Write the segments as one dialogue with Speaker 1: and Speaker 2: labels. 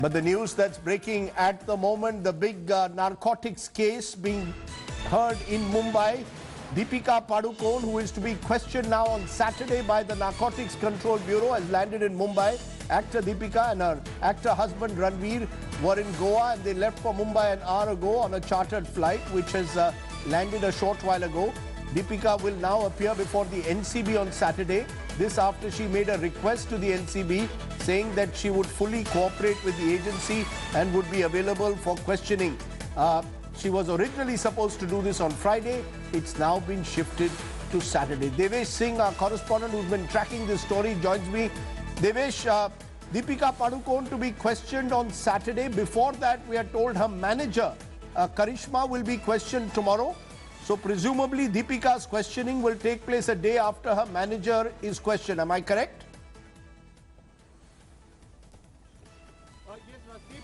Speaker 1: But the news that's breaking at the moment, the big narcotics case being heard in Mumbai. Deepika Padukone, who is to be questioned now on Saturday by the Narcotics Control Bureau, has landed in Mumbai. Actor Deepika and her actor husband Ranveer were in Goa and they left for Mumbai an hour ago on a chartered flight which has landed a short while ago. Deepika will now appear before the NCB on Saturday. This after she made a request to the NCB saying that she would fully cooperate with the agency and would be available for questioning. She was originally supposed to do this on Friday. It's now been shifted to Saturday. Devesh Singh, our correspondent who's been tracking this story, joins me. Devesh, Deepika Padukone to be questioned on Saturday. Before that, we are told her manager, Karishma, will be questioned tomorrow. So presumably Deepika's questioning will take place a day after her manager is questioned. Am I correct?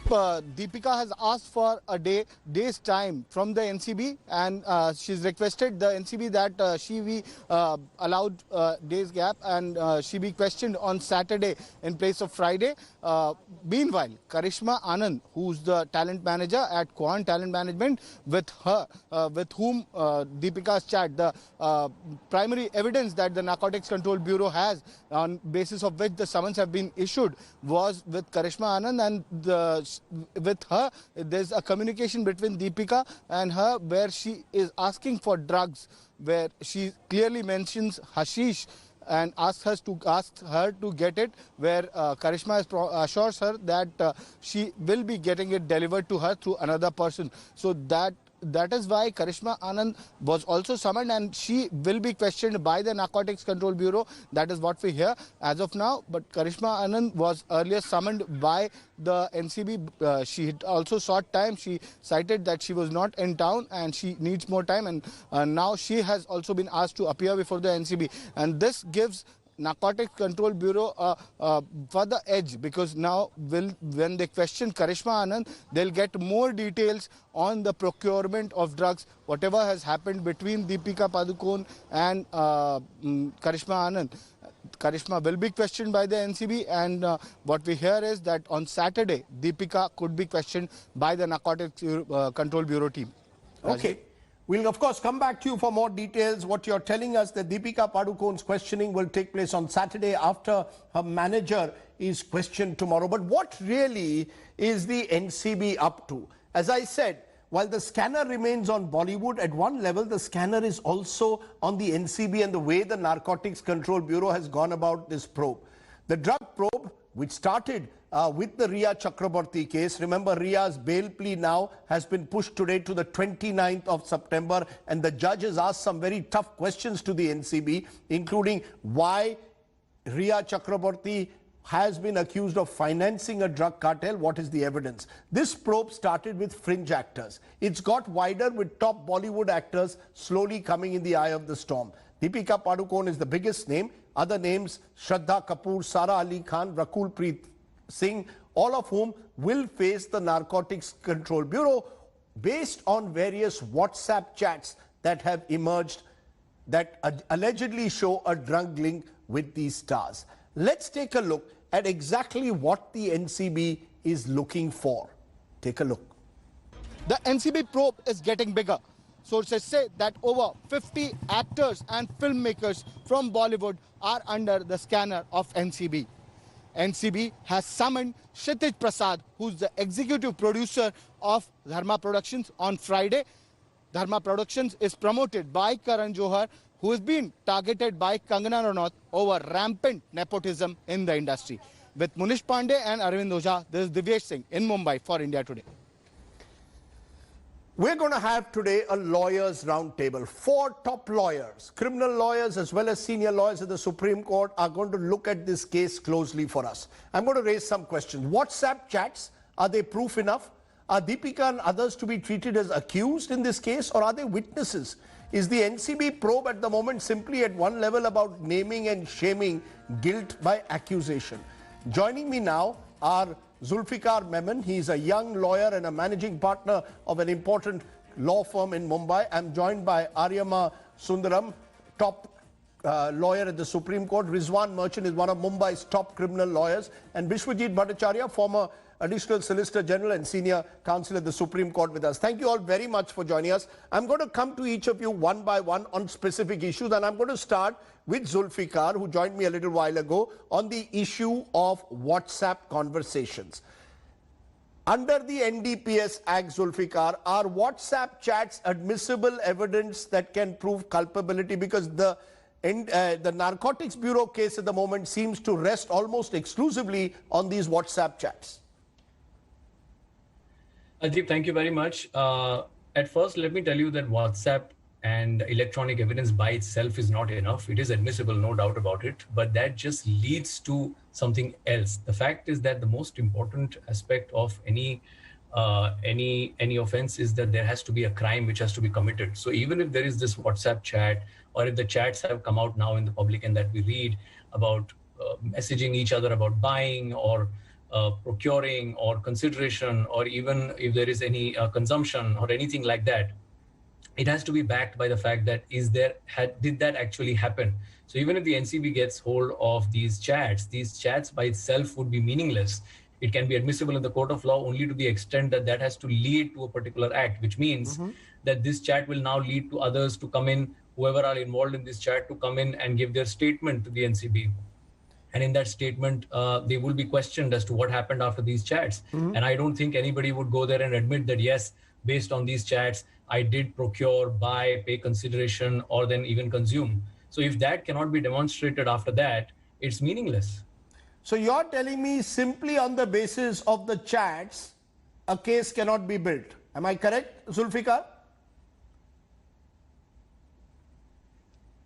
Speaker 2: Deepika has asked for a day's time from the NCB, and she's requested the NCB that she be allowed day's gap and she be questioned on Saturday in place of Friday. Meanwhile, Karishma Anand, who's the talent manager at Quant Talent Management, with whom Deepika's chat, the primary evidence that the Narcotics Control Bureau has on basis of which the summons have been issued was with Karishma Anand, and with her there's a communication between Deepika and her where she is asking for drugs, where she clearly mentions hashish and asks her to get it, where Karishma assures her that she will be getting it delivered to her through another person. So that is why Karishma Anand was also summoned, and she will be questioned by the Narcotics Control Bureau. That is what we hear as of now. But Karishma Anand was earlier summoned by the NCB. She had also sought time. She cited that she was not in town and she needs more time. And now she has also been asked to appear before the NCB. And this gives Narcotics Control Bureau further edge, because now when they question Karishma Anand, they'll get more details on the procurement of drugs, whatever has happened between Deepika Padukone and Karishma Anand. Karishma will be questioned by the NCB, and what we hear is that on Saturday, Deepika could be questioned by the Narcotics Control Bureau team.
Speaker 1: Okay. We'll, of course, come back to you for more details. What you're telling us that Deepika Padukone's questioning will take place on Saturday after her manager is questioned tomorrow. But what really is the NCB up to? As I said, while the scanner remains on Bollywood, at one level, the scanner is also on the NCB and the way the Narcotics Control Bureau has gone about this probe. The drug probe, which started with the Riya Chakraborty case. Remember, Riya's bail plea now has been pushed today to the 29th of September, and the judge has asked some very tough questions to the NCB, including why Riya Chakraborty has been accused of financing a drug cartel. What is the evidence? This probe started with fringe actors. It's got wider with top Bollywood actors slowly coming in the eye of the storm. Deepika Padukone is the biggest name. Other names, Shraddha Kapoor, Sara Ali Khan, Rakul Preet Singh, all of whom will face the Narcotics Control Bureau based on various WhatsApp chats that have emerged that allegedly show a drug link with these stars. Let's take a look at exactly what the NCB is looking for. Take a look.
Speaker 2: The NCB probe is getting bigger. Sources say that over 50 actors and filmmakers from Bollywood are under the scanner of NCB. NCB has summoned Kshitij Prasad, who's the executive producer of Dharma Productions, on Friday. Dharma Productions is promoted by Karan Johar, who has been targeted by Kangana Ranaut over rampant nepotism in the industry. With Munish Pandey and Arvind Ojha, this is Devesh Singh in Mumbai for India Today.
Speaker 1: We're going to have today a lawyers' roundtable. 4 top lawyers, criminal lawyers as well as senior lawyers at the Supreme Court, are going to look at this case closely for us. I'm going to raise some questions. WhatsApp chats, are they proof enough? Are Deepika and others to be treated as accused in this case, or are they witnesses? Is the NCB probe at the moment simply at one level about naming and shaming guilt by accusation? Joining me now are Zulfikar Memon. He's a young lawyer and a managing partner of an important law firm in Mumbai. I'm joined by Aryama Sundaram, top lawyer at the Supreme Court. Rizwan Merchant is one of Mumbai's top criminal lawyers. And Bishwajit Bhattacharya, former Additional Solicitor General and Senior Counsel at the Supreme Court with us. Thank you all very much for joining us. I'm going to come to each of you one by one on specific issues, and I'm going to start with Zulfikar, who joined me a little while ago, on the issue of WhatsApp conversations. Under the NDPS Act, Zulfikar, are WhatsApp chats admissible evidence that can prove culpability? Because the Narcotics Bureau case at the moment seems to rest almost exclusively on these WhatsApp chats.
Speaker 3: Rajdeep, thank you very much. At first, let me tell you that WhatsApp and electronic evidence by itself is not enough. It is admissible, no doubt about it, but that just leads to something else. The fact is that the most important aspect of any offense is that there has to be a crime which has to be committed. So even if there is this WhatsApp chat, or if the chats have come out now in the public and that we read about messaging each other about buying or procuring or consideration, or even if there is any consumption or anything like that, it has to be backed by the fact that did that actually happen? So even if the NCB gets hold of these chats by itself would be meaningless. It can be admissible in the court of law only to the extent that that has to lead to a particular act, which means that this chat will now lead to others to come in, whoever are involved in this chat, to come in and give their statement to the NCB. And in that statement, they will be questioned as to what happened after these chats. And I don't think anybody would go there and admit that, yes, based on these chats, I did procure, buy, pay consideration, or then even consume. So if that cannot be demonstrated after that, it's meaningless.
Speaker 1: So you're telling me simply on the basis of the chats, a case cannot be built. Am I correct, Zulfikar?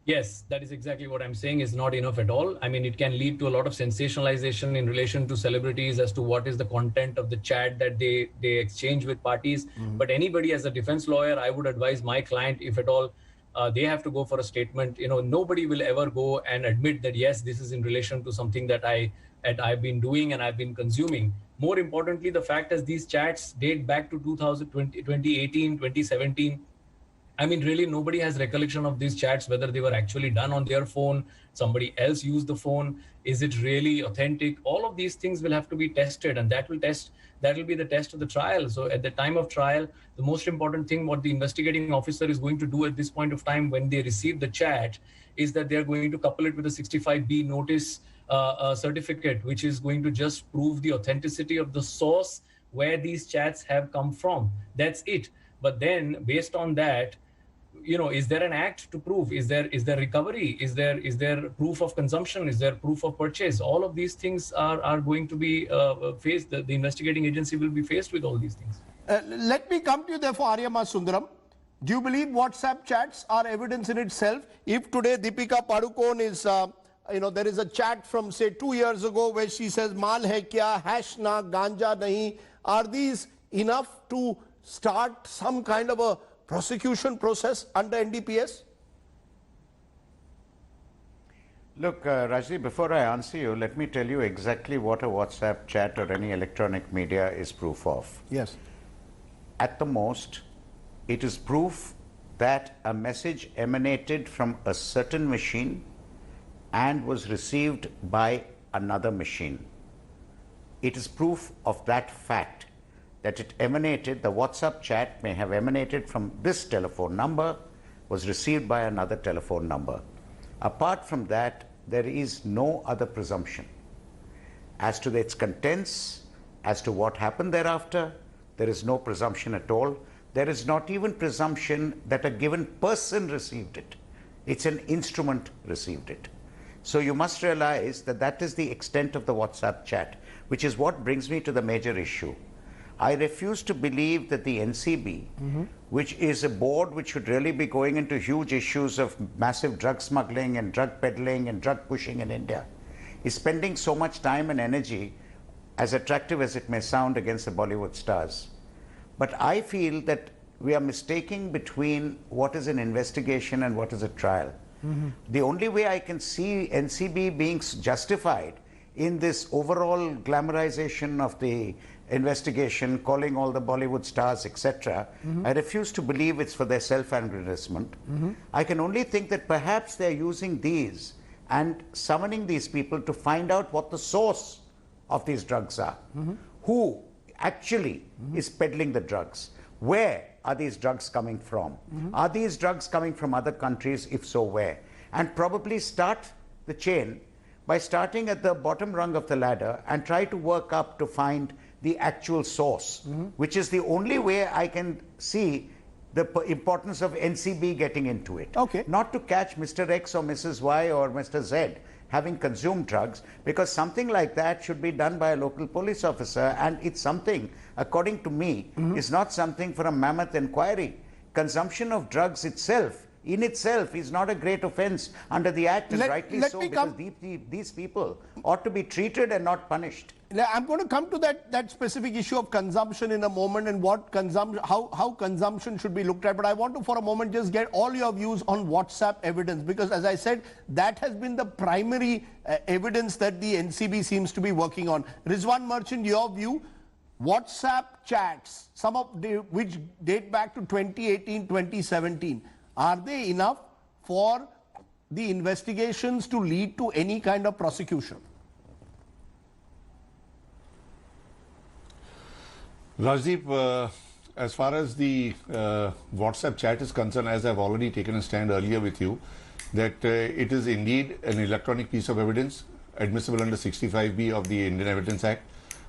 Speaker 3: Yes, that is exactly what I'm saying is not enough at all. I mean, it can lead to a lot of sensationalization in relation to celebrities as to what is the content of the chat that they exchange with parties. But anybody as a defense lawyer, I would advise my client, if at all, they have to go for a statement. You know, nobody will ever go and admit that, yes, this is in relation to something that I've been doing and I've been consuming. More importantly, the fact is these chats date back to 2018, 2017. I mean, really, nobody has recollection of these chats, whether they were actually done on their phone, somebody else used the phone, is it really authentic? All of these things will have to be tested, and that will be the test of the trial. So at the time of trial, the most important thing what the investigating officer is going to do at this point of time when they receive the chat is that they're going to couple it with a 65B notice certificate, which is going to just prove the authenticity of the source where these chats have come from. That's it. But then based on that, you know, is there an act to prove? Is there recovery? Is there proof of consumption? Is there proof of purchase? All of these things are going to be faced. The investigating agency will be faced with all these things.
Speaker 1: Let me come to you therefore, Aryama Sundaram. Do you believe WhatsApp chats are evidence in itself? If today Deepika Padukone is, there is a chat from say 2 years ago where she says, "Mal hai kya, hash na, ganja nahi," are these enough to start some kind of a prosecution process under NDPS?
Speaker 4: Look, Rajdeep, before I answer you, let me tell you exactly what a WhatsApp chat or any electronic media is proof of.
Speaker 1: Yes.
Speaker 4: At the most, it is proof that a message emanated from a certain machine and was received by another machine. It is proof of that fact, that it emanated, the WhatsApp chat may have emanated from this telephone number, was received by another telephone number. Apart from that, there is no other presumption. As to its contents, as to what happened thereafter, there is no presumption at all. There is not even presumption that a given person received it. It's an instrument received it. So you must realize that that is the extent of the WhatsApp chat, which is what brings me to the major issue. I refuse to believe that the NCB, which is a board which should really be going into huge issues of massive drug smuggling and drug peddling and drug pushing in India, is spending so much time and energy, as attractive as it may sound, against the Bollywood stars. But I feel that we are mistaking between what is an investigation and what is a trial. The only way I can see NCB being justified in this overall glamorization of the investigation, calling all the Bollywood stars, etc., I refuse to believe it's for their self-aggrandizement. I can only think that perhaps they're using these and summoning these people to find out what the source of these drugs are. who actually is peddling the drugs. Where are these drugs coming from? Are these drugs coming from other countries? If so, where? And probably start the chain by starting at the bottom rung of the ladder and try to work up to find the actual source, which is the only way I can see the importance of NCB getting into it.
Speaker 1: Okay.
Speaker 4: Not to catch Mr. X or Mrs. Y or Mr. Z having consumed drugs, because something like that should be done by a local police officer, and it's something, according to me, is not something for a mammoth inquiry. Consumption of drugs itself, in itself, is not a great offense under the Act, and rightly so, because these people ought to be treated and not punished.
Speaker 1: I'm going to come to that specific issue of consumption in a moment, and what consumption, how consumption should be looked at. But I want to, for a moment, just get all your views on WhatsApp evidence, because, as I said, that has been the primary evidence that the NCB seems to be working on. Rizwan Merchant, your view: WhatsApp chats, some of which date back to 2018, 2017, are they enough for the investigations to lead to any kind of prosecution?
Speaker 5: Rajdeep, as far as the WhatsApp chat is concerned, as I've already taken a stand earlier with you, that it is indeed an electronic piece of evidence admissible under 65B of the Indian Evidence Act.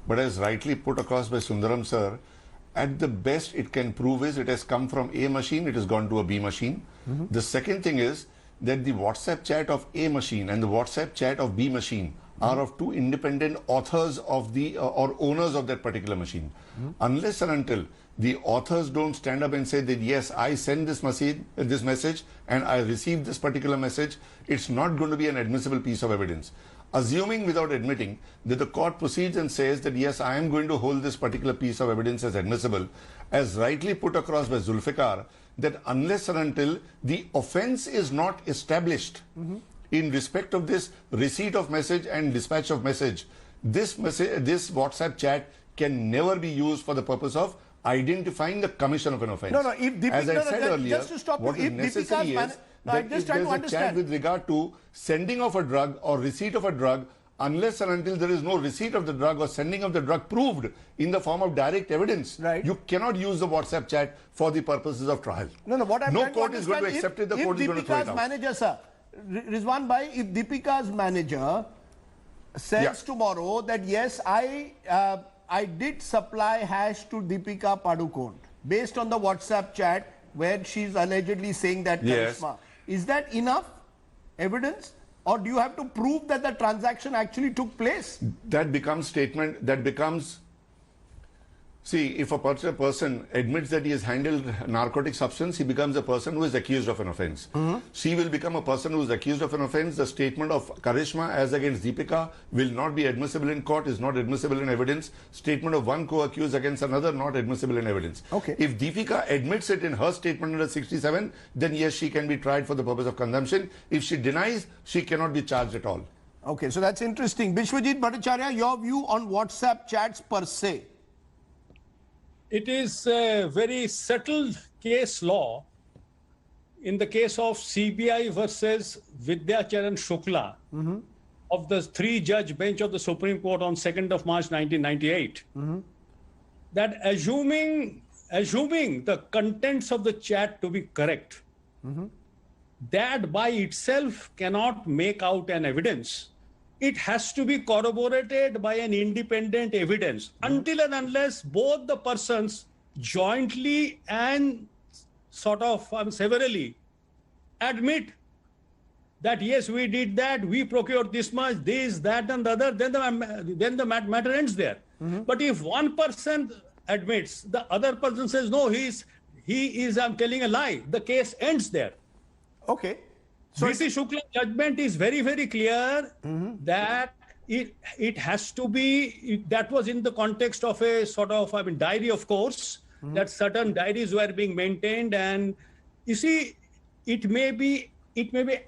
Speaker 5: But as rightly put across by Sundaram sir, at the best it can prove is it has come from A machine, it has gone to a B machine. The second thing is that the WhatsApp chat of A machine and the WhatsApp chat of B machine are of two independent authors of the or owners of that particular machine. Unless and until the authors don't stand up and say that yes, I sent this message and I received this particular message, it's not going to be an admissible piece of evidence. Assuming without admitting that the court proceeds and says that yes, I am going to hold this particular piece of evidence as admissible, as rightly put across by Zulfikar, that unless and until the offense is not established in respect of this receipt of message and dispatch of message, this WhatsApp chat can never be used for the purpose of identifying the commission of an offense.
Speaker 1: No, if Deepika,
Speaker 5: as I said earlier,
Speaker 1: just to stop
Speaker 5: what
Speaker 1: you,
Speaker 5: is necessary is
Speaker 1: I'm
Speaker 5: that
Speaker 1: just
Speaker 5: if
Speaker 1: trying
Speaker 5: there's
Speaker 1: to
Speaker 5: a chat
Speaker 1: understand.
Speaker 5: with regard to sending of a drug or receipt of a drug, unless and until there is no receipt of the drug or sending of the drug proved in the form of direct evidence,
Speaker 1: right,
Speaker 5: you cannot use the WhatsApp chat for the purposes of trial.
Speaker 1: What I'm
Speaker 5: no
Speaker 1: trying
Speaker 5: court
Speaker 1: to
Speaker 5: is going to
Speaker 1: understand,
Speaker 5: accept it, the court is going to throw it out.
Speaker 1: Manager, sir, Rizwan Bhai, if Deepika's manager says tomorrow that yes, I did supply hash to Deepika Padukone based on the WhatsApp chat where she's allegedly saying that charisma, is that enough evidence? Or do you have to prove that the transaction actually took place?
Speaker 5: That becomes statement, that becomes, see, if a person admits that he has handled narcotic substance, he becomes a person who is accused of an offense. She will become a person who is accused of an offense. The statement of charisma as against Deepika will not be admissible in court, is not admissible in evidence. Statement of one co-accused against another, not admissible in evidence.
Speaker 1: Okay.
Speaker 5: If Deepika admits it in her statement under 67, then yes, she can be tried for the purpose of consumption. If she denies, she cannot be charged at all.
Speaker 1: Okay, so that's interesting. Bishwajit Bhattacharya, your view on WhatsApp chats per se?
Speaker 6: It is a very settled case law. In the case of CBI versus Vidyacharan Shukla of the 3-judge bench of the Supreme Court on 2nd of March 1998, that assuming the contents of the chat to be correct, that by itself cannot make out an evidence. It has to be corroborated by an independent evidence until and unless both the persons jointly and severally admit that yes, we did that, we procured this much, this, that and the other, then the matter ends there. But if one person admits, the other person says, no, he is I'm telling a lie, the case ends there.
Speaker 1: Okay. So
Speaker 6: V.C. Shukla's judgment is very, very clear that it has to be, that was in the context of a diary, of course, that certain diaries were being maintained, and you see, it may be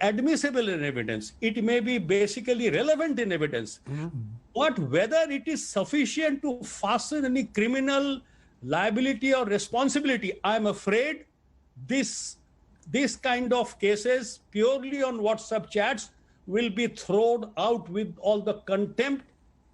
Speaker 6: admissible in evidence, it may be basically relevant in evidence, but whether it is sufficient to fasten any criminal liability or responsibility, I'm afraid this kind of cases purely on WhatsApp chats will be thrown out with all the contempt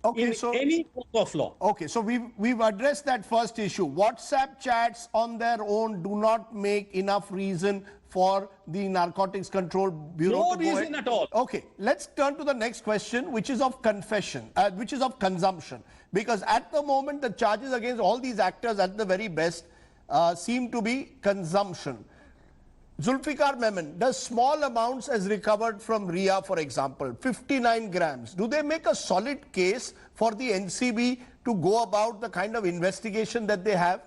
Speaker 1: Okay,
Speaker 6: in
Speaker 1: so
Speaker 6: any court of law.
Speaker 1: okay, so we've addressed that first issue. WhatsApp chats on their own do not make enough reason for the Narcotics Control Bureau
Speaker 6: No
Speaker 1: to go
Speaker 6: reason
Speaker 1: ahead.
Speaker 6: at all.
Speaker 1: Okay, let's turn to the next question, which is of confession, which is of consumption. Because at the moment, the charges against all these actors at the very best seem to be consumption. Zulfikar Memon, does small amounts as recovered from Ria, for example, 59 grams, do they make a solid case for the NCB to go about the kind of investigation that they have?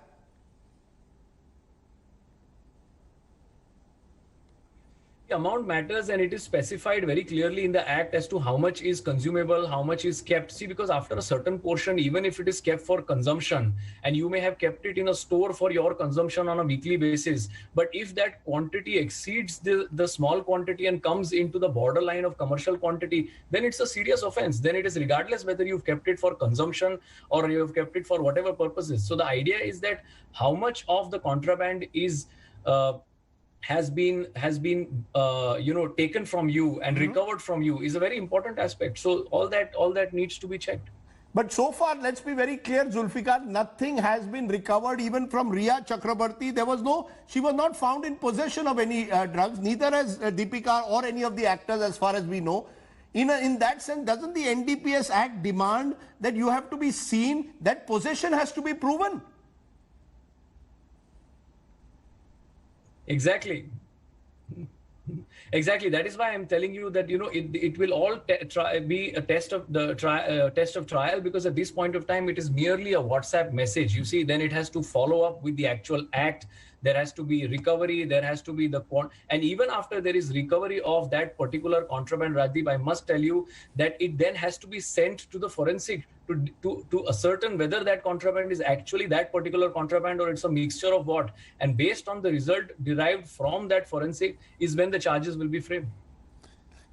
Speaker 3: The amount matters, and it is specified very clearly in the act as to how much is consumable, how much is kept. See, because after a certain portion, even if it is kept for consumption, and you may have kept it in a store for your consumption on a weekly basis, but if that quantity exceeds the small quantity and comes into the borderline of commercial quantity, then it's a serious offense. Then it is regardless whether you've kept it for consumption or you have kept it for whatever purposes. So the idea is that how much of the contraband is has been taken from you and recovered from you is a very important aspect. So all that needs to be checked.
Speaker 1: But so far, let's be very clear, Zulfikar, nothing has been recovered even from Ria Chakrabarti. She was not found in possession of any drugs, neither has Deepika or any of the actors as far as we know. In that sense, doesn't the NDPS Act demand that you have to be seen, that possession has to be proven?
Speaker 3: Exactly. Exactly. That is why I'm telling you that it will all be a test of trial, because at this point of time it is merely a WhatsApp message. You see, then it has to follow up with the actual act. There has to be recovery. There has to be and even after there is recovery of that particular contraband, Rajdeep, I must tell you that it then has to be sent to the forensic to ascertain whether that contraband is actually that particular contraband or it's a mixture of what. And based on the result derived from that forensic is when the charges will be framed.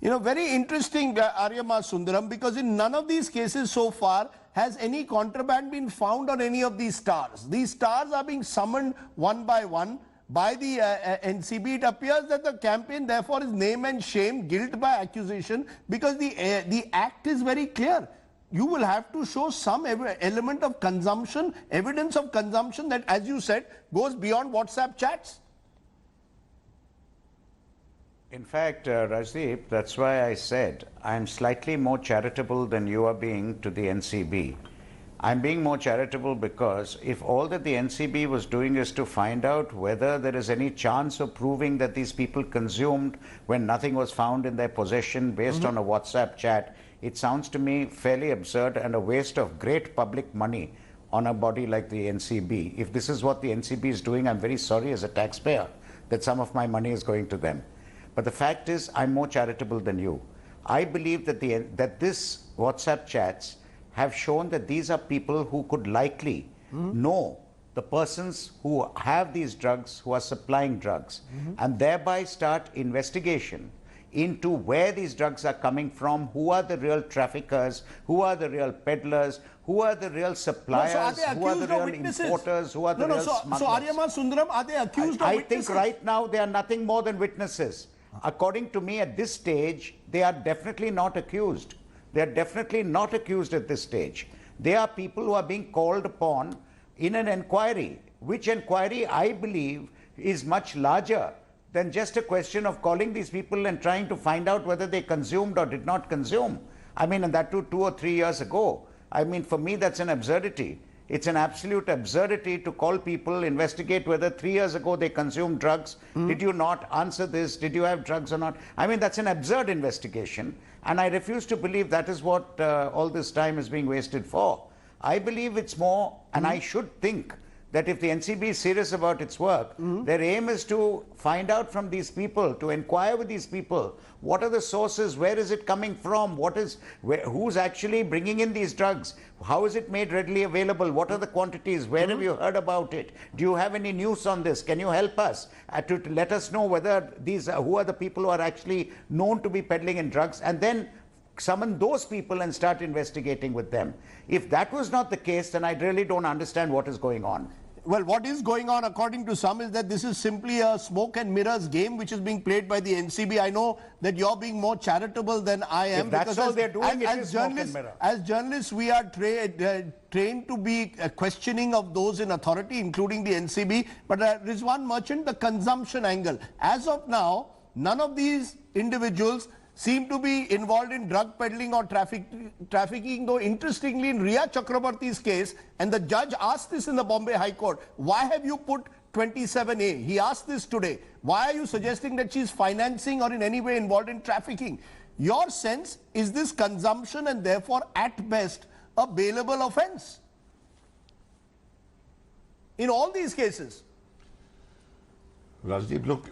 Speaker 1: Very interesting, Aryama Sundaram, because in none of these cases so far has any contraband been found on any of these stars. These stars are being summoned one by one by the NCB. It appears that the campaign therefore is name and shame, guilt by accusation, because the act is very clear. You will have to show some element of consumption, evidence of consumption that, as you said, goes beyond WhatsApp chats.
Speaker 4: In fact, Rajdeep, that's why I said I'm slightly more charitable than you are being to the NCB. I'm being more charitable because if all that the NCB was doing is to find out whether there is any chance of proving that these people consumed when nothing was found in their possession based on a WhatsApp chat, it sounds to me fairly absurd and a waste of great public money on a body like the NCB. If this is what the NCB is doing, I'm very sorry as a taxpayer that some of my money is going to them. But the fact is, I'm more charitable than you. I believe that this WhatsApp chats have shown that these are people who could likely know the persons who have these drugs, who are supplying drugs, and thereby start investigation into where these drugs are coming from, who are the real traffickers, who are the real peddlers, who are the real suppliers, who are the real importers, who are the real smugglers.
Speaker 1: So Aryama Sundaram, are they accused of witnesses?
Speaker 4: I think right now they are nothing more than witnesses. According to me, at this stage, they are definitely not accused. They are definitely not accused at this stage. They are people who are being called upon in an inquiry, which inquiry I believe is much larger than just a question of calling these people and trying to find out whether they consumed or did not consume. I mean, and that too 2 or 3 years ago. I mean, for me, that's an absurdity. It's an absolute absurdity to call people, investigate whether 3 years ago they consumed drugs. Did you not answer this? Did you have drugs or not? I mean, that's an absurd investigation. And I refuse to believe that is what all this time is being wasted for. I believe it's more, and I should think that if the NCB is serious about its work, their aim is to find out from these people, to inquire with these people, what are the sources, where is it coming from, who's actually bringing in these drugs, how is it made readily available, what are the quantities, where have you heard about it, do you have any news on this, can you help us to let us know whether who are the people who are actually known to be peddling in drugs, and then summon those people and start investigating with them. If that was not the case, then I really don't understand what is going on.
Speaker 1: Well, what is going on, according to some, is that this is simply a smoke and mirrors game which is being played by the NCB. I know that you're being more charitable than I am.
Speaker 4: If that's all they're doing, it is smoke and mirror.
Speaker 1: As journalists, we are trained to be questioning of those in authority, including the NCB. But Rizwan Merchant, the consumption angle. As of now, none of these individuals seem to be involved in drug peddling or trafficking, though interestingly in Riya Chakrabarti's case, and the judge asked this in the Bombay High Court, why have you put 27A? He asked this today. Why are you suggesting that she's financing or in any way involved in trafficking? Your sense, is this consumption and therefore at best a bailable offence in all these cases?
Speaker 5: Rajdeep, look,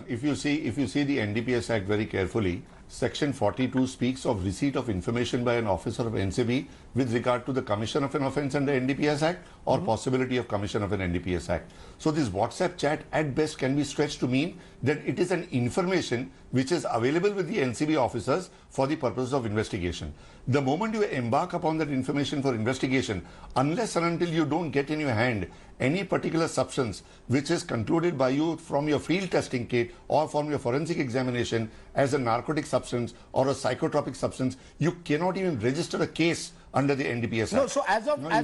Speaker 5: if you see the NDPS Act very carefully, Section 42 speaks of receipt of information by an officer of NCB with regard to the commission of an offence under NDPS Act or possibility of commission of an NDPS Act. So this WhatsApp chat at best can be stretched to mean that it is an information which is available with the NCB officers for the purpose of investigation. The moment you embark upon that information for investigation, unless and until you don't get in your hand any particular substance which is concluded by you from your field testing kit or from your forensic examination as a narcotic substance or a psychotropic substance, you cannot even register a case under the NDPS Act.
Speaker 1: No, so as of now,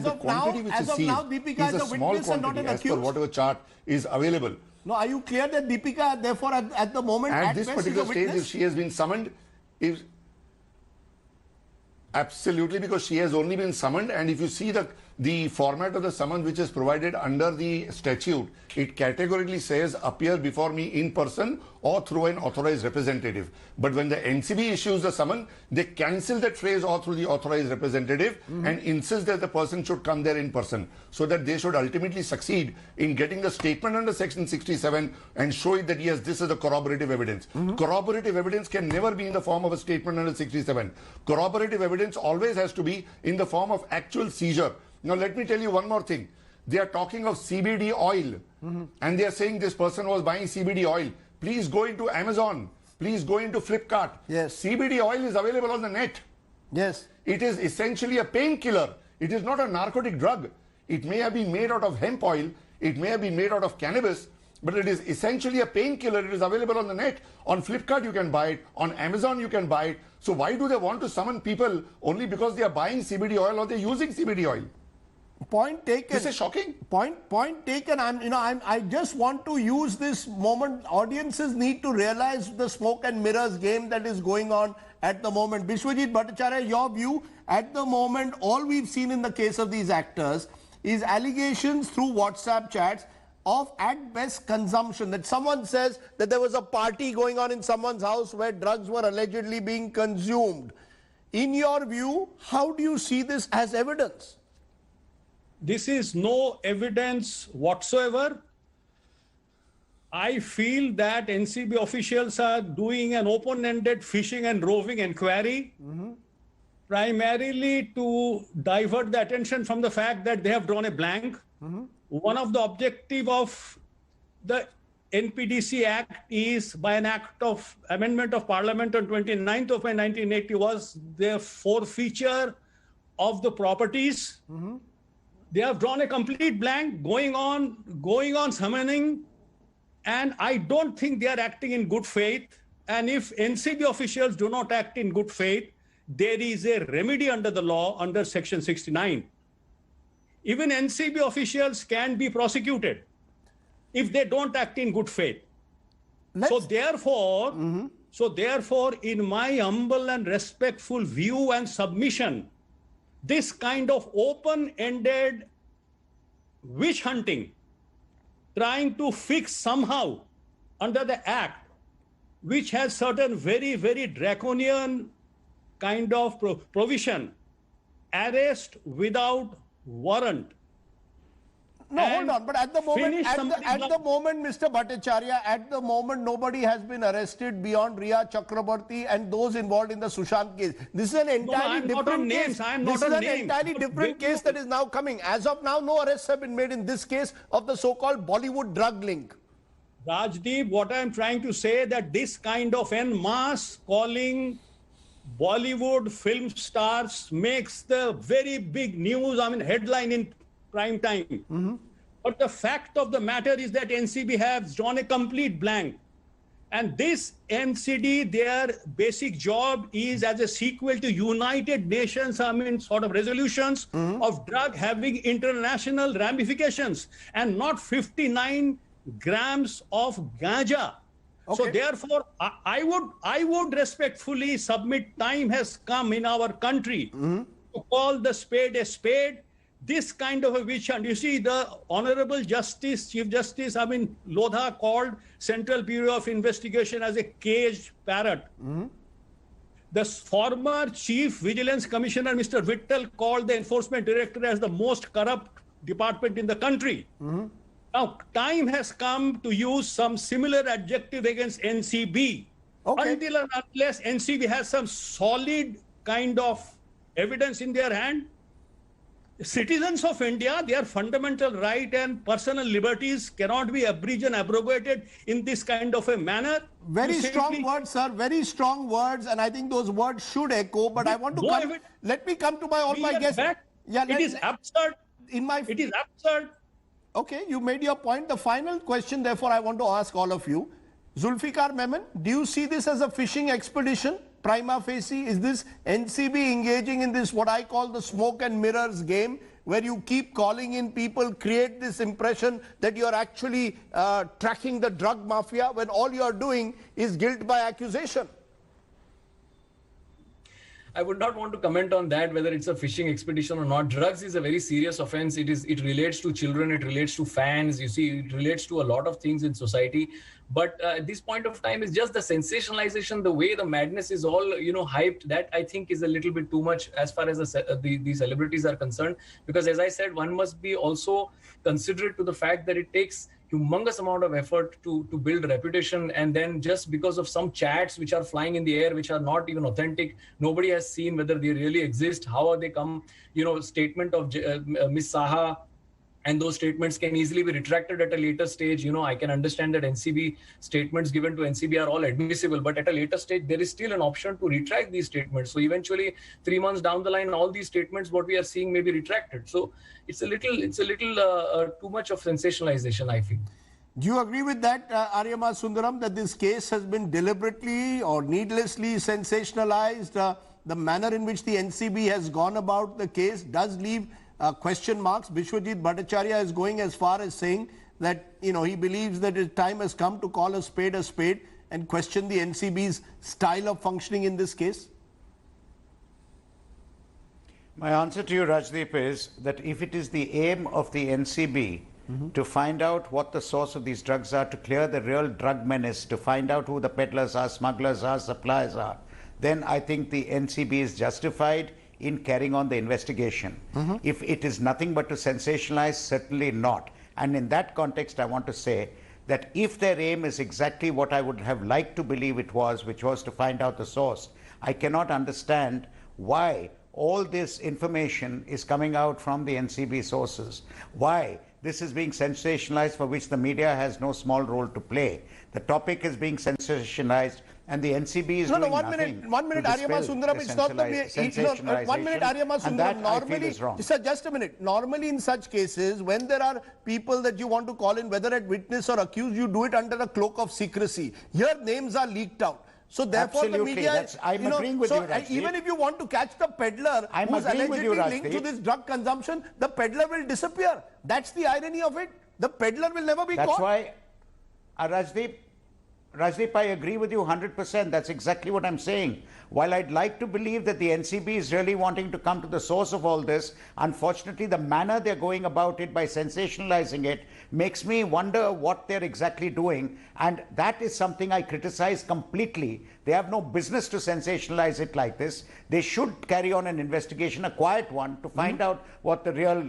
Speaker 1: Deepika is a witness and not an accused.
Speaker 5: As per whatever chart is available.
Speaker 1: No, are you clear that Deepika, therefore, at the moment,
Speaker 5: at this particular stage, if she has been summoned, absolutely, because she has only been summoned, and if you see the format of the summons which is provided under the statute, it categorically says appear before me in person or through an authorized representative. But when the NCB issues the summon, they cancel that phrase or through the authorized representative and insist that the person should come there in person, so that they should ultimately succeed in getting the statement under Section 67 and show it that yes, this is the corroborative evidence. Corroborative evidence can never be in the form of a statement under 67. Corroborative evidence always has to be in the form of actual seizure. Now, let me tell you one more thing. They are talking of CBD oil and they are saying this person was buying CBD oil. Please go into Amazon. Please go into Flipkart.
Speaker 1: Yes.
Speaker 5: CBD oil is available on the net.
Speaker 1: Yes.
Speaker 5: It is essentially a painkiller. It is not a narcotic drug. It may have been made out of hemp oil. It may have been made out of cannabis. But it is essentially a painkiller. It is available on the net. On Flipkart you can buy it. On Amazon you can buy it. So why do they want to summon people only because they are buying CBD oil or they are using CBD oil?
Speaker 1: Point taken.
Speaker 5: This is shocking.
Speaker 1: Point taken. I just want to use this moment. Audiences need to realize the smoke and mirrors game that is going on at the moment. Biswajit Bhattacharya, your view, at the moment, all we've seen in the case of these actors is allegations through WhatsApp chats of at best consumption, that someone says that there was a party going on in someone's house where drugs were allegedly being consumed. In your view, how do you see this as evidence?
Speaker 6: This is no evidence whatsoever. I feel that NCB officials are doing an open-ended fishing and roving inquiry, primarily to divert the attention from the fact that they have drawn a blank. One of the objectives of the NPDC Act is, by an act of amendment of Parliament on 29th of May 1980, was the forfeiture of the properties. They have drawn a complete blank, going on summoning, and I don't think they are acting in good faith. And if NCB officials do not act in good faith, there is a remedy under the law under Section 69. Even NCB officials can be prosecuted if they don't act in good faith. So therefore, in my humble and respectful view and submission, this kind of open-ended witch hunting, trying to fix somehow under the Act, which has certain very, very draconian kind of provision, arrest without warrant.
Speaker 1: No, hold on. But at the moment, Mr. Bhattacharya, at the moment, nobody has been arrested beyond Riya Chakrabarti and those involved in the Sushant case. This is an entirely different case. This is an entirely different case that is now coming. As of now, no arrests have been made in this case of the so-called Bollywood drug link.
Speaker 6: Rajdeep, what I'm trying to say, that this kind of en masse calling Bollywood film stars makes the very big news, headline in prime time. But the fact of the matter is that NCB has drawn a complete blank. And this NCD, their basic job is as a sequel to United Nations, sort of resolutions of drug having international ramifications, and not 59 grams of ganja.
Speaker 1: Okay.
Speaker 6: So therefore, I would respectfully submit time has come in our country to call the spade a spade. This kind of a witch hunt. You see, the Honorable Justice, Chief Justice, Lodha called Central Bureau of Investigation as a caged parrot. The former Chief Vigilance Commissioner, Mr. Vittal, called the Enforcement Director as the most corrupt department in the country. Now, time has come to use some similar adjective against NCB.
Speaker 1: Okay.
Speaker 6: Until and unless NCB has some solid kind of evidence in their hand, citizens of India, their fundamental right and personal liberties cannot be abridged and abrogated in this kind of a manner.
Speaker 1: Very strong words, sir. Very strong words, and I think those words should echo. But I want to come. Let me come to all my guests.
Speaker 6: Yeah, it is absurd. It is absurd.
Speaker 1: Okay, you made your point. The final question, therefore, I want to ask all of you. Zulfikar Memon, do you see this as a fishing expedition? Prima facie, is this NCB engaging in this what I call the smoke and mirrors game, where you keep calling in people, create this impression that you're actually tracking the drug mafia, when all you're doing is guilt by accusation?
Speaker 3: I would not want to comment on that, whether it's a fishing expedition or not. Drugs is a very serious offense. It relates to children, it relates to fans, you see, it relates to a lot of things in society. But at this point of time, it's just the sensationalization, the way the madness is all, hyped, that I think is a little bit too much as far as the celebrities are concerned. Because as I said, one must be also considerate to the fact that it takes humongous amount of effort to build reputation, and then just because of some chats which are flying in the air, which are not even authentic, nobody has seen whether they really exist, how are they come, statement of Miss Saha, and those statements can easily be retracted at a later stage. I can understand that NCB statements given to NCB are all admissible, but at a later stage, there is still an option to retract these statements. So eventually, 3 months down the line, all these statements, what we are seeing, may be retracted. So it's a little too much of sensationalization, I feel.
Speaker 1: Do you agree with that, Aryama Sundaram, that this case has been deliberately or needlessly sensationalized? The manner in which the NCB has gone about the case does leave question marks. Bishwajit Bhattacharya is going as far as saying that, he believes that his time has come to call a spade and question the NCB's style of functioning in this case.
Speaker 4: My answer to you, Rajdeep, is that if it is the aim of the NCB to find out what the source of these drugs are, to clear the real drug menace, to find out who the peddlers are, smugglers are, suppliers are, then I think the NCB is justified in carrying on the investigation. If it is nothing but to sensationalize, certainly not. And in that context, I want to say that if their aim is exactly what I would have liked to believe it was, which was to find out the source, I cannot understand why all this information is coming out from the NCB sources. Why this is being sensationalized, for which the media has no small role to play. The topic is being sensationalized, and the NCB is doing
Speaker 1: one
Speaker 4: nothing.
Speaker 1: minute, Aryama Sundaram. It's not the way. 1 minute, Aryama Sundaram. Normally, sir, just a minute. Normally, in such cases, when there are people that you want to call in, whether at witness or accused, you do it under a cloak of secrecy. Here, names are leaked out. So therefore,
Speaker 4: Absolutely.
Speaker 1: the media.
Speaker 4: I'm agreeing with you, Rajdeep.
Speaker 1: Even if you want to catch the peddler who's allegedly linked to this drug consumption, the peddler will disappear. That's the irony of it. The peddler will never be caught.
Speaker 4: That's why, Rajdeep, I agree with you 100%. That's exactly what I'm saying. While I'd like to believe that the NCB is really wanting to come to the source of all this, unfortunately, the manner they're going about it by sensationalizing it makes me wonder what they're exactly doing. And that is something I criticize completely. They have no business to sensationalize it like this. They should carry on an investigation, a quiet one, to find out what the real,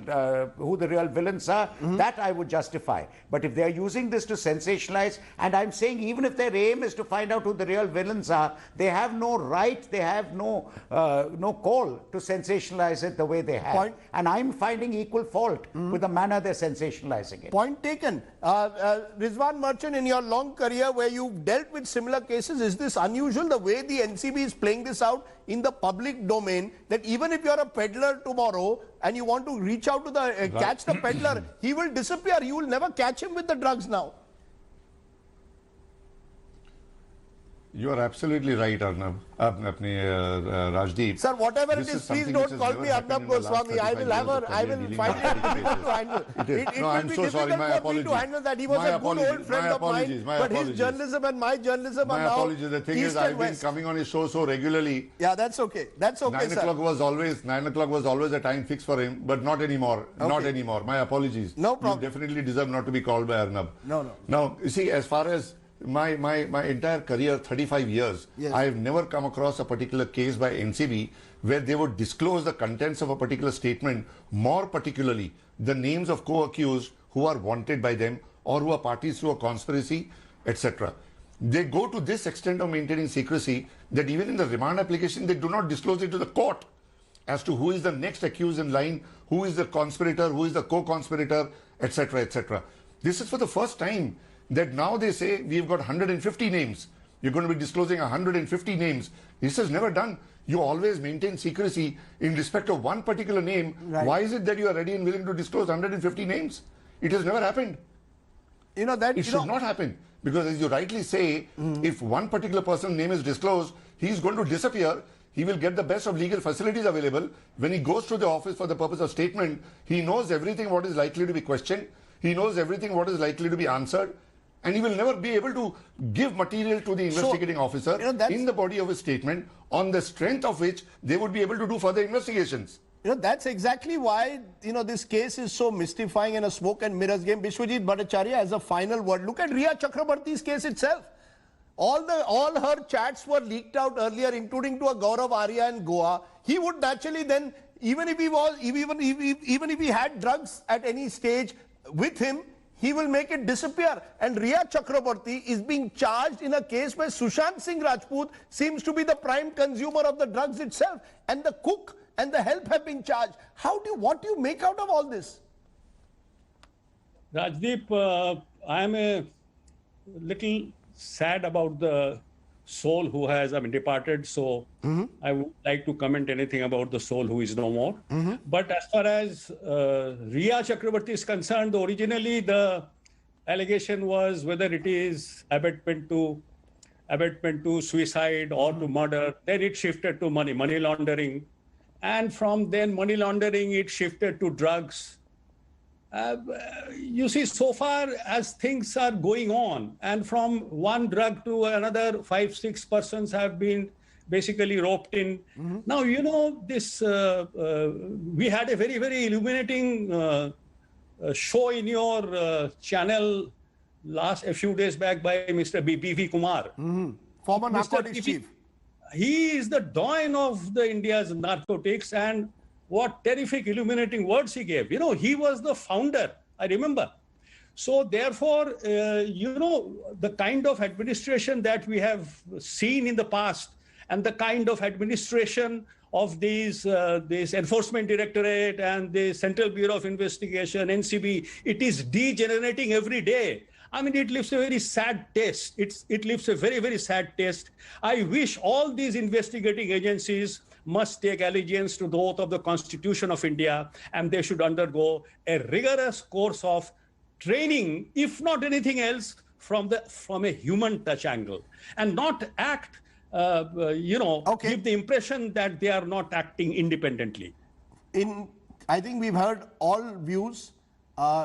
Speaker 4: who the real villains are. That I would justify. But if they're using this to sensationalize, and I'm saying even if if their aim is to find out who the real villains are, they have no right, they have no call to sensationalize it the way they have. And I'm finding equal fault with the manner they're sensationalizing it.
Speaker 1: Point taken. Rizwan Merchant, in your long career where you've dealt with similar cases, is this unusual, the way the NCB is playing this out in the public domain, that even if you're a peddler tomorrow and you want to reach out to the catch the peddler, he will disappear. You will never catch him with the drugs now.
Speaker 5: You are absolutely right, Arnab. Rajdeep.
Speaker 1: Sir, whatever it is, please don't call me Arnab Goswami. I will find it difficult to handle. It
Speaker 5: No, I'm so sorry. My
Speaker 1: for me to handle that. He was a good old friend of mine, but his journalism and my journalism are now
Speaker 5: apologies. The thing is, I've been coming on his show so regularly.
Speaker 1: Yeah, that's okay. That's okay,
Speaker 5: 9 o'clock was always a time fixed for him, but not anymore.
Speaker 1: Okay.
Speaker 5: Not anymore. My apologies.
Speaker 1: No problem.
Speaker 5: You definitely deserve not to be called by Arnab.
Speaker 1: No.
Speaker 5: Now, you see, as far as my entire career, 35 years,
Speaker 1: yes,
Speaker 5: I have never come across a particular case by NCB where they would disclose the contents of a particular statement, more particularly the names of co-accused who are wanted by them or who are parties to a conspiracy, etc. They go to this extent of maintaining secrecy that even in the remand application, they do not disclose it to the court as to who is the next accused in line, who is the conspirator, who is the co-conspirator, etc., etc. This is for the first time that now they say we've got 150 names. You're going to be disclosing 150 names. This is never done. You always maintain secrecy in respect of one particular name.
Speaker 1: Right.
Speaker 5: Why is it that you are ready and willing to disclose 150 names? It has never happened.
Speaker 1: You know that
Speaker 5: it should not happen, because as you rightly say, if one particular person's name is disclosed, he's going to disappear. He will get the best of legal facilities available. When he goes to the office for the purpose of statement, he knows everything what is likely to be questioned. He knows everything what is likely to be answered. And he will never be able to give material to the investigating officer in the body of his statement, on the strength of which they would be able to do further investigations.
Speaker 1: That's exactly why, this case is so mystifying and a smoke and mirrors game. Bishwajit Bhattacharya, as a final word, look at Riya Chakrabarti's case itself. All her chats were leaked out earlier, including to a Gaurav Arya in Goa. He would naturally then, even if he had drugs at any stage with him, he will make it disappear. And Riya Chakrabarti is being charged in a case where Sushant Singh Rajput seems to be the prime consumer of the drugs itself, and the cook and the help have been charged. What do you make out of all this?
Speaker 6: Rajdeep, I am a little sad about the soul who has departed, so I would like to comment anything about the soul who is no more. But as far as Riya Chakrabarti is concerned, originally the allegation was whether it is abetment to suicide or to murder. Then it shifted to money laundering, and from then money laundering it shifted to drugs. You see, so far as things are going on, and from one drug to another, 5-6 persons have been basically roped in. Now, this, we had a very, very illuminating show in your channel a few days back by Mr. B.V. Kumar.
Speaker 1: Former narcotics chief.
Speaker 6: He is the doyen of the India's narcotics, and what terrific illuminating words he gave. He was the founder, I remember. So therefore, the kind of administration that we have seen in the past, and the kind of administration of this Enforcement Directorate and the Central Bureau of Investigation, NCB, it is degenerating every day. It leaves a very sad taste. It leaves a very, very sad taste. I wish all these investigating agencies must take allegiance to the oath of the Constitution of India, and they should undergo a rigorous course of training, if not anything else, from a human touch angle, and not act, give the impression that they are not acting independently.
Speaker 1: I think we've heard all views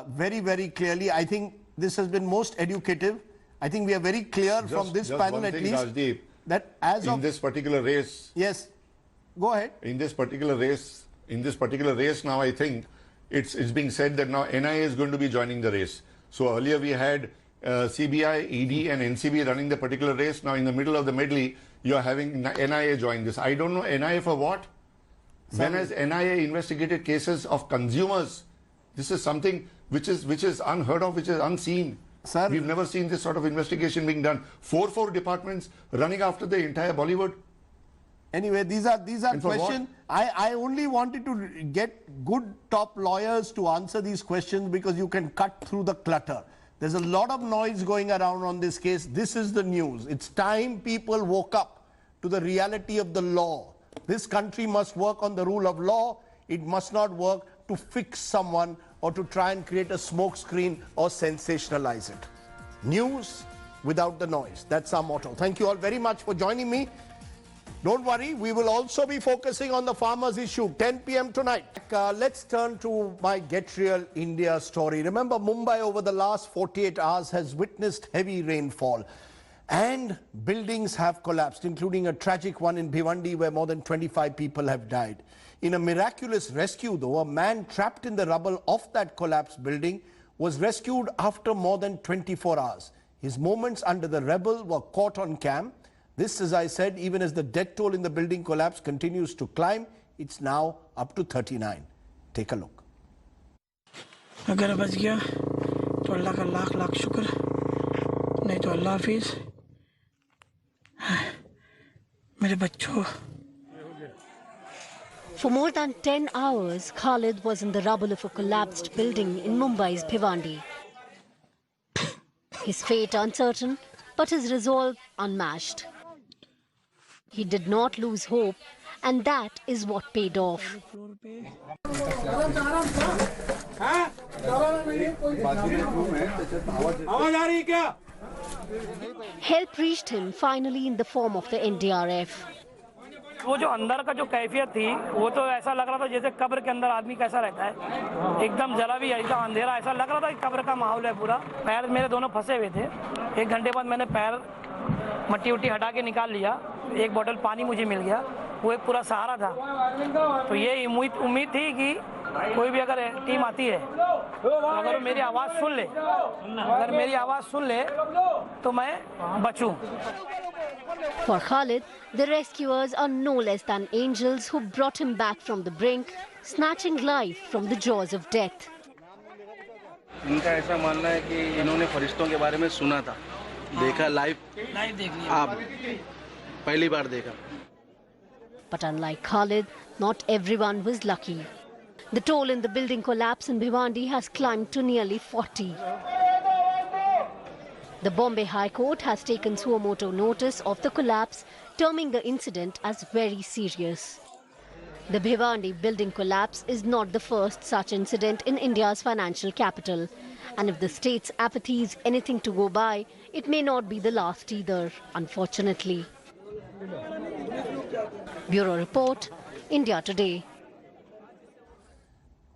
Speaker 1: very, very clearly. I think this has been most educative. I think we are very clear from this panel at least,
Speaker 5: Rajdeep,
Speaker 1: that as of
Speaker 5: this particular race.
Speaker 1: Yes. Go ahead.
Speaker 5: In this particular race now, I think it's being said that now NIA is going to be joining the race. So earlier we had CBI, ED and NCB running the particular race. Now in the middle of the medley, you are having NIA join this. I don't know NIA for what. When has NIA investigated cases of consumers? This is something which is unheard of, which is unseen.
Speaker 1: Sir,
Speaker 5: we've never seen this sort of investigation being done. Four departments running after the entire Bollywood.
Speaker 1: anyway, these are
Speaker 5: And for
Speaker 1: questions. I only wanted to get good top lawyers to answer these questions because you can cut through the clutter. There's a lot of noise going around on this case. This is the news. It's time people woke up to the reality of the law. This country must work on the rule of law. It must not work to fix someone or to try and create a smokescreen or sensationalize it. News without the noise. That's our motto. Thank you all very much for joining me. Don't worry, we will also be focusing on the farmers issue, 10 p.m. tonight. Let's turn to my Get Real India story. Remember, Mumbai over the last 48 hours has witnessed heavy rainfall and buildings have collapsed, including a tragic one in Bhiwandi where more than 25 people have died. In a miraculous rescue, though, a man trapped in the rubble of that collapsed building was rescued after more than 24 hours. His moments under the rubble were caught on cam. This, as I said, even as the death toll in the building collapse continues to climb, it's now up to 39. Take a look.
Speaker 7: अगर बच गया तो अल्लाह का लाख लाख शुक्र, नहीं तो अल्लाह हाफिज मेरे बच्चों.
Speaker 8: For more than 10 hours, Khalid was in the rubble of a collapsed building in Mumbai's Bhiwandi. His fate uncertain, but his resolve unmatched. He did not lose hope, and that is what paid off. Help reached him finally in the form of the NDRF.
Speaker 9: वो जो अंदर का जो कैफियत थी वो तो ऐसा लग रहा था जैसे कब्र के अंदर आदमी कैसा रहता है, एकदम जला भी एकदम अंधेरा, ऐसा लग रहा था कि कब्र का माहौल है पूरा. पैर मेरे दोनों फंसे हुए थे. 1 घंटे बाद मैंने पैर मट्टी उट्टी हटा के निकाल लिया. 1 बोतल पानी मुझे मिल गया. वो एक पूरा सहारा था. तो ये उम्मीद थी कि कोई भी अगर टीम आती है अगर मेरी आवाज़ सुन ले तो मैं बचूं.
Speaker 8: For Khalid, the rescuers are no less than angels who brought him back from the brink, snatching life from the jaws of death.
Speaker 10: इनका ऐसा मानना है कि इन्होंने फरिश्तों के बारे में सुना था, देखा लाइव देखनी आप पहली बार देखा.
Speaker 8: But unlike Khalid, not everyone was lucky. The toll in the building collapse in Bhiwandi has climbed to nearly 40. The Bombay High Court has taken suo motu notice of the collapse, terming the incident as very serious. The Bhiwandi building collapse is not the first such incident in India's financial capital. And if the state's apathy is anything to go by, it may not be the last either, unfortunately. Bureau Report, India Today.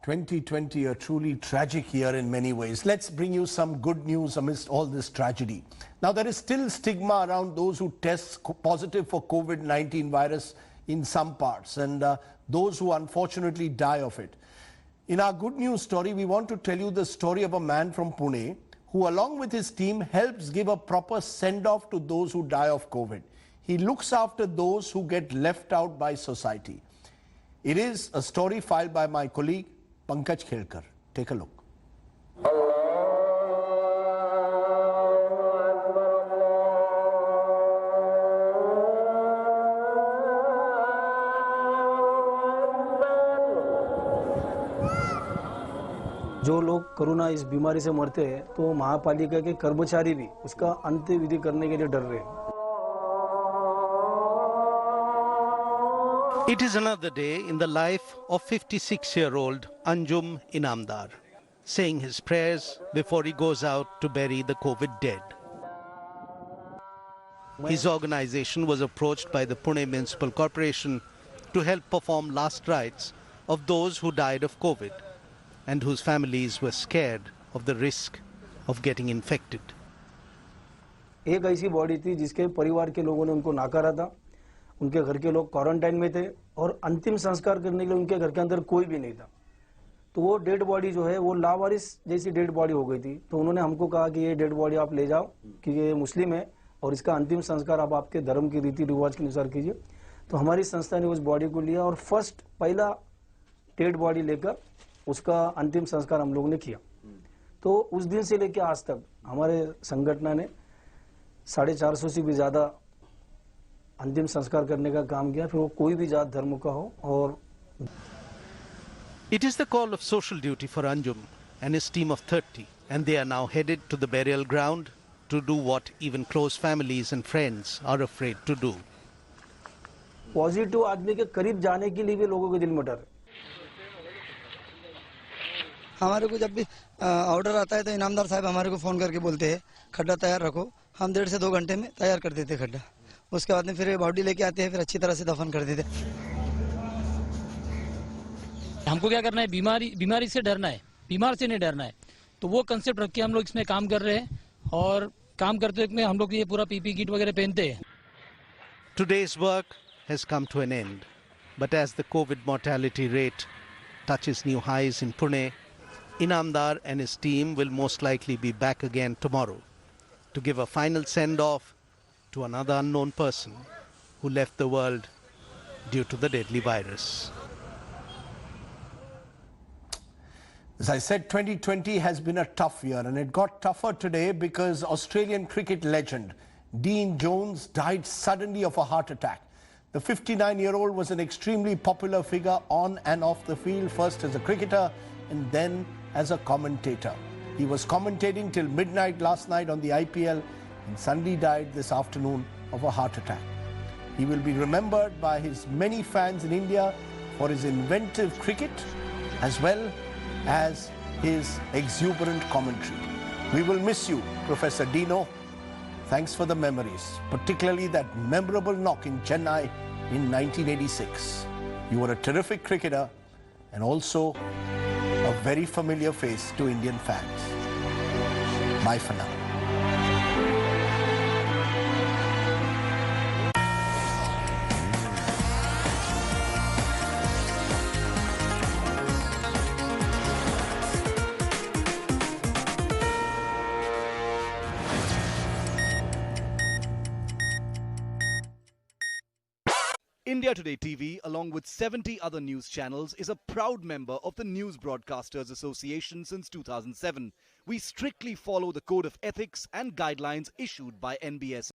Speaker 1: 2020, a truly tragic year in many ways. Let's bring you some good news amidst all this tragedy. Now, there is still stigma around those who test positive for COVID-19 virus in some parts and those who unfortunately die of it. In our good news story, we want to tell you the story of a man from Pune who, along with his team, helps give a proper send-off to those who die of COVID. He looks after those who get left out by society. It is a story filed by my colleague, Pankaj Khelkar. Take a look.
Speaker 11: जो लोग corona इस बीमारी से मरते हैं तो महापालिका के कर्मचारी भी उसका अंत्य विधि करने के लिए डर रहे हैं.
Speaker 12: It is another day in the life of 56-year-old Anjum Inamdar, saying his prayers before he goes out to bury the COVID dead. His organization was approached by the Pune Municipal Corporation to help perform last rites of those who died of COVID and whose families were scared of the risk of getting infected.
Speaker 11: एक ऐसी body थी जिसके परिवार के लोगों ने उनको नाकारा था. उनके घर के लोग क्वारंटाइन में थे और अंतिम संस्कार करने के लिए उनके घर के अंदर कोई भी नहीं था. तो वो डेड बॉडी जो है वो लावारिस जैसी डेड बॉडी हो गई थी. तो उन्होंने हमको कहा कि ये डेड बॉडी आप ले जाओ कि ये मुस्लिम है और इसका अंतिम संस्कार आप आपके धर्म की रीति रिवाज के अनुसार कीजिए. तो हमारी संस्था ने उस बॉडी को लिया और पहला डेड बॉडी लेकर उसका अंतिम संस्कार हम लोगों ने किया. तो उस दिन से लेकर आज तक हमारे संगठन ने 450 से भी ज़्यादा अंतिम संस्कार करने का काम किया, फिर वो कोई भी जात धर्म का हो। और
Speaker 12: It is the call of social duty for Anjum and his team of 30, and they are now headed to the burial ground to do what even close families and friends are afraid to do.
Speaker 11: Positive आदमी के करीब जाने के लिए भी लोगों के दिल में डर है।
Speaker 13: हमारे को जब भी ऑर्डर आता है तो इनामदार साहब हमारे को फ़ोन करके बोलते हैं खड्डा तैयार रखो, हम 1.5 से 2 घंटे में तैयार कर देते खड्डा। उसके बाद में फिर बॉडी लेके आते हैं, फिर अच्छी तरह से दफन कर देते।
Speaker 14: हमको क्या करना है, बीमारी से डरना है, बीमार से नहीं डरना है। तो वो कंसेप्ट रख के हम लोग इसमें काम कर रहे हैं, और काम करते हुए हम लोग ये पूरा पीपी किट वगैरह पहनते हैं।
Speaker 12: Today's work has come to an end, but as the COVID mortality rate touches new highs in Pune, Inamdar and his team will most likely be back again tomorrow to give a final send-off to another unknown person who left the world due to the deadly virus.
Speaker 1: As I said, 2020 has been a tough year, and it got tougher today because Australian cricket legend Dean Jones died suddenly of a heart attack. The 59-year-old was an extremely popular figure on and off the field, first as a cricketer and then as a commentator. He was commentating till midnight last night on the IPL and suddenly died this afternoon of a heart attack. He will be remembered by his many fans in India for his inventive cricket as well as his exuberant commentary. We will miss you, Professor Dino. Thanks for the memories, particularly that memorable knock in Chennai in 1986. You were a terrific cricketer and also a very familiar face to Indian fans. Bye for now.
Speaker 15: India Today TV, along with 70 other news channels, is a proud member of the News Broadcasters Association since 2007. We strictly follow the code of ethics and guidelines issued by NBS.